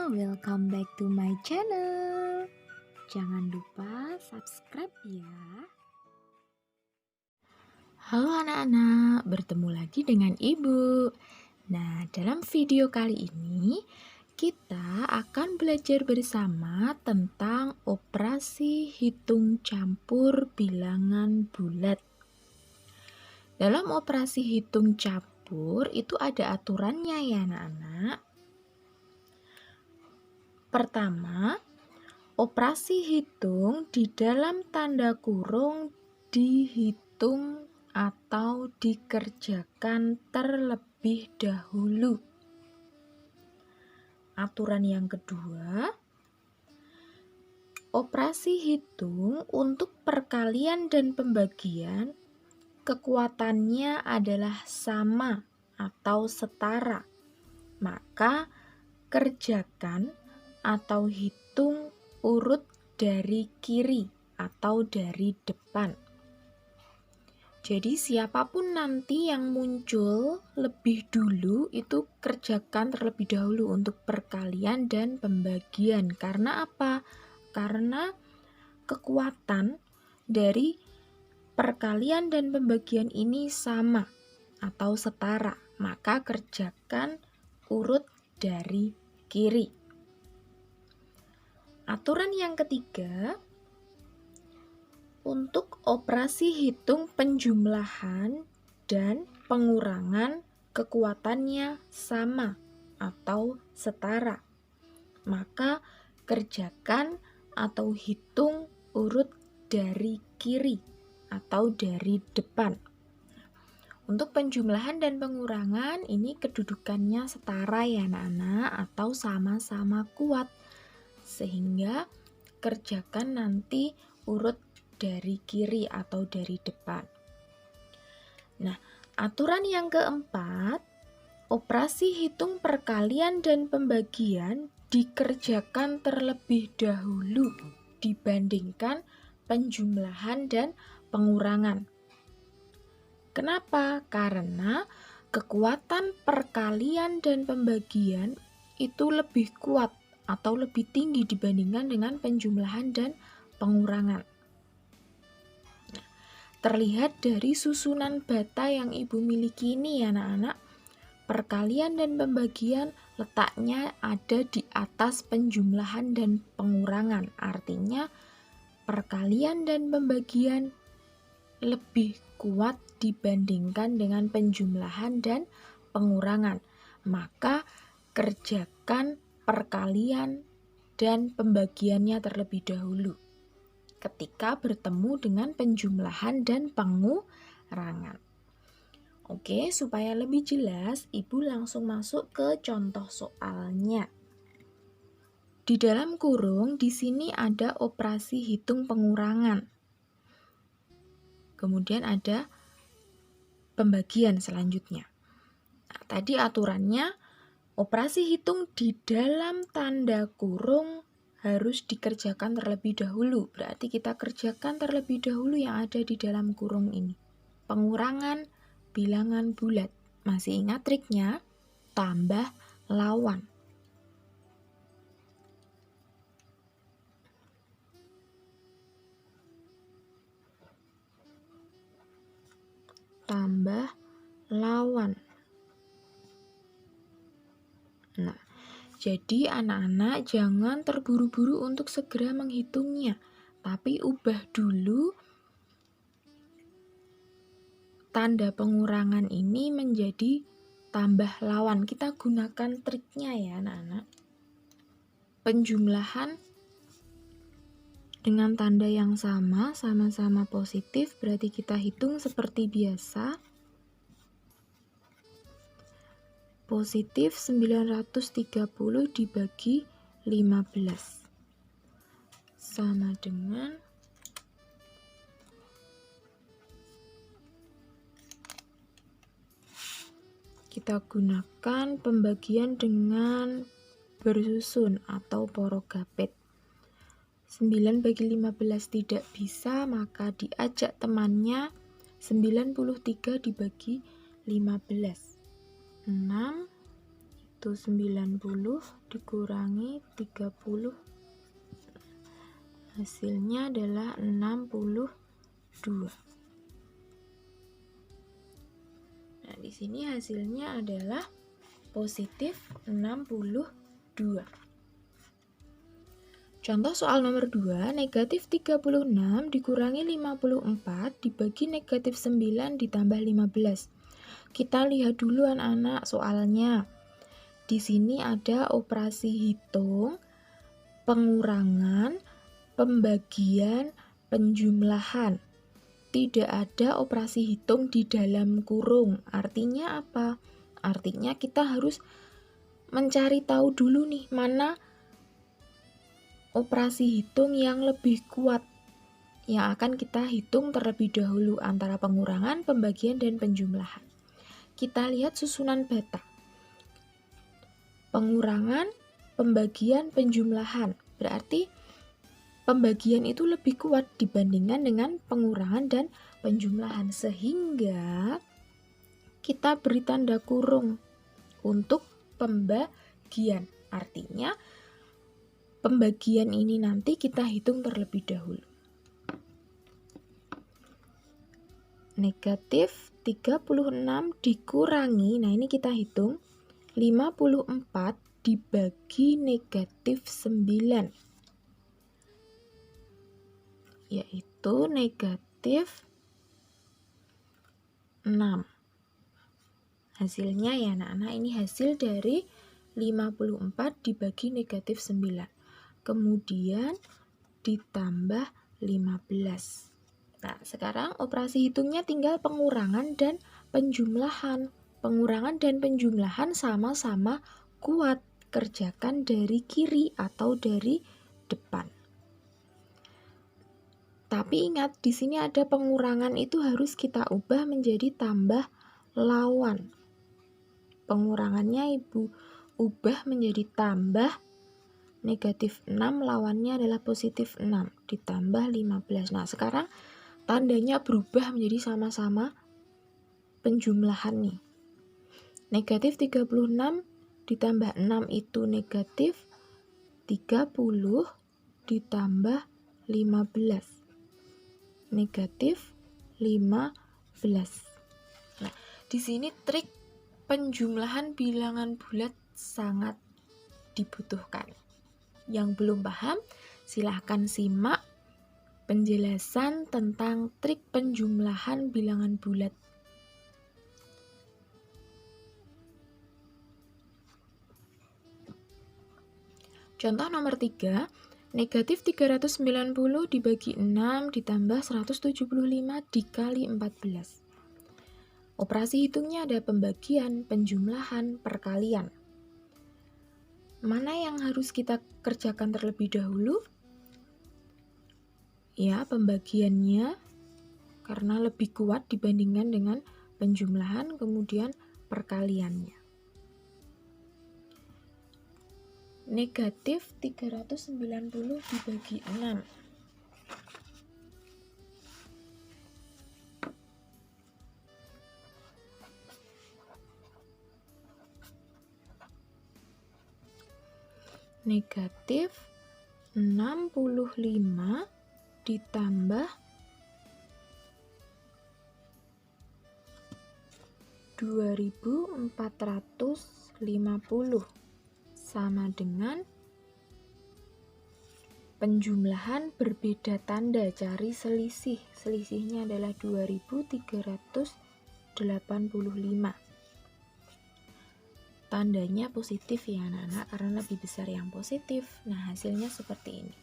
welcome back to my channel. Jangan lupa subscribe ya. Halo anak-anak, bertemu lagi dengan Ibu. Nah, dalam video kali ini kita akan belajar bersama tentang operasi hitung campur bilangan bulat. Dalam operasi hitung campur itu ada aturannya ya anak-anak. Pertama, operasi hitung di dalam tanda kurung dihitung atau dikerjakan terlebih dahulu. Aturan yang kedua, operasi hitung untuk perkalian dan pembagian kekuatannya adalah sama atau setara. Maka kerjakan atau hitung urut dari kiri atau dari depan. Jadi siapapun nanti yang muncul lebih dulu itu kerjakan terlebih dahulu untuk perkalian dan pembagian. Karena apa? Karena kekuatan dari perkalian dan pembagian ini sama atau setara. Maka kerjakan urut dari kiri. Aturan yang ketiga, untuk operasi hitung penjumlahan dan pengurangan kekuatannya sama atau setara. Maka kerjakan atau hitung urut dari kiri atau dari depan. Untuk penjumlahan dan pengurangan ini kedudukannya setara ya anak-anak atau sama-sama kuat. Sehingga kerjakan nanti urut dari kiri atau dari depan. Nah, aturan yang keempat, operasi hitung perkalian dan pembagian dikerjakan terlebih dahulu dibandingkan penjumlahan dan pengurangan. Kenapa? Karena kekuatan perkalian dan pembagian itu lebih kuat atau lebih tinggi dibandingkan dengan penjumlahan dan pengurangan. Nah, terlihat dari susunan bata yang Ibu miliki ini ya anak-anak, perkalian dan pembagian letaknya ada di atas penjumlahan dan pengurangan. Artinya perkalian dan pembagian lebih kuat dibandingkan dengan penjumlahan dan pengurangan. Maka kerjakan perkalian dan pembagiannya terlebih dahulu ketika bertemu dengan penjumlahan dan pengurangan. Oke, supaya lebih jelas, Ibu langsung masuk ke contoh soalnya. Di dalam kurung di sini ada operasi hitung pengurangan. Kemudian ada pembagian selanjutnya. Nah, tadi aturannya operasi hitung di dalam tanda kurung harus dikerjakan terlebih dahulu. Berarti kita kerjakan terlebih dahulu yang ada di dalam kurung ini. Pengurangan bilangan bulat. Masih ingat triknya? Tambah lawan. Tambah lawan. Nah, jadi anak-anak jangan terburu-buru untuk segera menghitungnya, tapi ubah dulu tanda pengurangan ini menjadi tambah lawan. Kita gunakan triknya ya anak-anak. Penjumlahan dengan tanda yang sama-sama positif, berarti kita hitung seperti biasa. Positif 930 dibagi 15 sama dengan kita gunakan pembagian dengan bersusun atau porogapit. 9 bagi 15 tidak bisa, maka diajak temannya 93 dibagi 15. 6 itu yaitu 90 dikurangi 30. Hasilnya adalah 62. Nah, di sini hasilnya adalah positif 62. Contoh soal nomor 2, negatif 36 dikurangi 54 dibagi negatif 9 ditambah 15. Kita lihat dulu anak-anak soalnya. Di sini ada operasi hitung, pengurangan, pembagian, penjumlahan. Tidak ada operasi hitung di dalam kurung. Artinya apa? Artinya kita harus mencari tahu dulu nih, mana operasi hitung yang lebih kuat yang akan kita hitung terlebih dahulu antara pengurangan, pembagian, dan penjumlahan. Kita lihat susunan bata. Pengurangan, pembagian, penjumlahan. Berarti pembagian itu lebih kuat dibandingkan dengan pengurangan dan penjumlahan, sehingga kita beri tanda kurung untuk pembagian. Artinya pembagian ini nanti kita hitung terlebih dahulu. Negatif 36 dikurangi, nah ini kita hitung, 54 dibagi negatif 9. Yaitu negatif 6. Hasilnya ya anak-anak, ini hasil dari 54 dibagi negatif 9. Kemudian ditambah 15. Nah, sekarang operasi hitungnya tinggal pengurangan dan penjumlahan. Pengurangan dan penjumlahan sama-sama kuat. Kerjakan dari kiri atau dari depan. Tapi ingat, di sini ada pengurangan itu harus kita ubah menjadi tambah lawan. Pengurangannya Ibu ubah menjadi tambah negatif 6, lawannya adalah positif 6, ditambah 15. Nah, sekarang tandanya berubah menjadi sama-sama penjumlahan nih. Negatif 36 ditambah 6 itu negatif 30 ditambah 15. Negatif 15. Nah, di sini trik penjumlahan bilangan bulat sangat dibutuhkan. Yang belum paham, silahkan simak penjelasan tentang trik penjumlahan bilangan bulat. Contoh nomor 3, negatif 390 dibagi 6 ditambah 175 dikali 14. Operasi hitungnya ada pembagian, penjumlahan, perkalian. Mana yang harus kita kerjakan terlebih dahulu? Ya, pembagiannya karena lebih kuat dibandingkan dengan penjumlahan, kemudian perkaliannya. Negatif 390 dibagi 6. Negatif 65 ditambah 2450 sama dengan penjumlahan berbeda tanda, cari selisih. Selisihnya adalah 2385. Tandanya positif ya anak-anak, karena lebih besar yang positif. Nah, hasilnya seperti ini.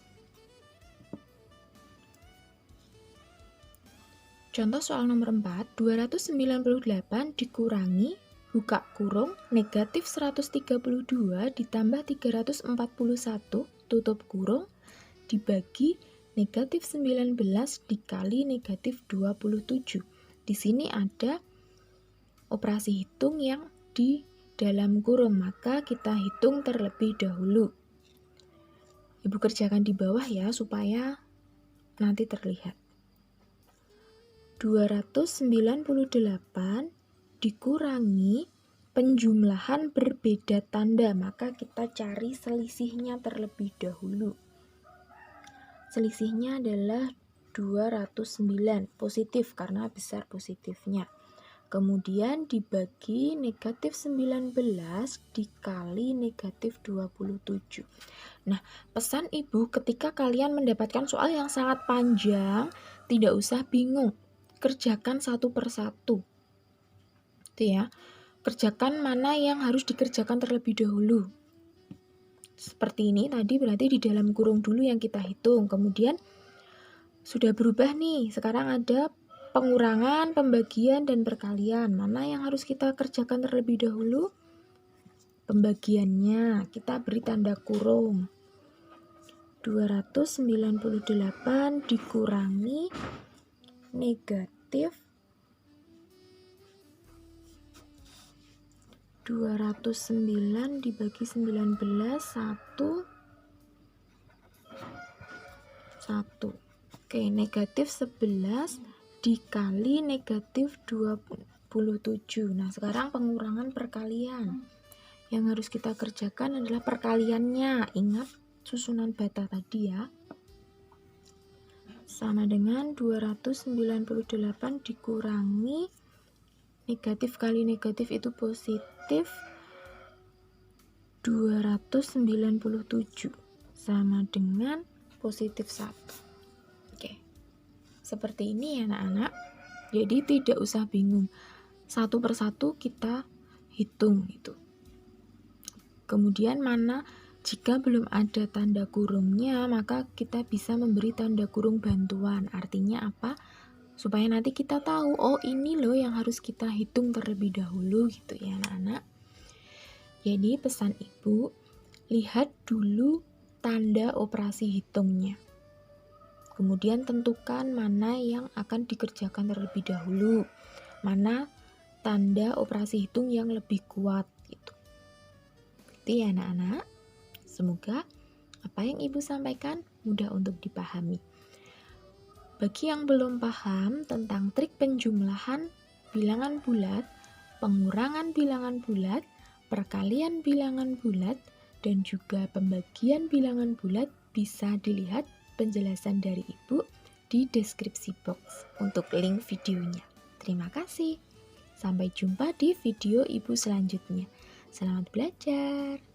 Contoh soal nomor 4, 298 dikurangi, buka kurung, negatif 132 ditambah 341, tutup kurung, dibagi negatif 19 dikali negatif 27. Di sini ada operasi hitung yang di dalam kurung, maka kita hitung terlebih dahulu. Ibu kerjakan di bawah ya, supaya nanti terlihat. 298 dikurangi penjumlahan berbeda tanda, maka kita cari selisihnya terlebih dahulu. Selisihnya adalah 209, positif karena besar positifnya. Kemudian dibagi negatif 19 dikali negatif 27. Nah, pesan ibu ketika kalian mendapatkan soal yang sangat panjang, tidak usah bingung. Kerjakan satu persatu. Itu ya. Kerjakan mana yang harus dikerjakan terlebih dahulu. Seperti ini tadi berarti di dalam kurung dulu yang kita hitung. Kemudian sudah berubah nih. Sekarang ada pengurangan, pembagian, dan perkalian. Mana yang harus kita kerjakan terlebih dahulu? Pembagiannya kita beri tanda kurung. 298 dikurangi negatif 209 dibagi 19 1. Oke, negatif 11 dikali negatif 27. Nah, sekarang pengurangan perkalian. Yang harus kita kerjakan adalah perkaliannya. Ingat susunan bata tadi ya. Sama dengan 298 dikurangi negatif kali negatif itu positif 297 sama dengan positif 1. Oke. Seperti ini ya anak-anak. Jadi tidak usah bingung. Satu persatu kita hitung itu. Kemudian mana jika belum ada tanda kurungnya, maka kita bisa memberi tanda kurung bantuan. Artinya apa? Supaya nanti kita tahu, oh ini loh yang harus kita hitung terlebih dahulu gitu ya anak-anak. Jadi pesan ibu, lihat dulu tanda operasi hitungnya. Kemudian tentukan mana yang akan dikerjakan terlebih dahulu. Mana tanda operasi hitung yang lebih kuat gitu. Itu ya anak-anak. Semoga apa yang ibu sampaikan mudah untuk dipahami. Bagi yang belum paham tentang trik penjumlahan bilangan bulat, pengurangan bilangan bulat, perkalian bilangan bulat, dan juga pembagian bilangan bulat, bisa dilihat penjelasan dari ibu di deskripsi box untuk link videonya. Terima kasih. Sampai jumpa di video ibu selanjutnya. Selamat belajar.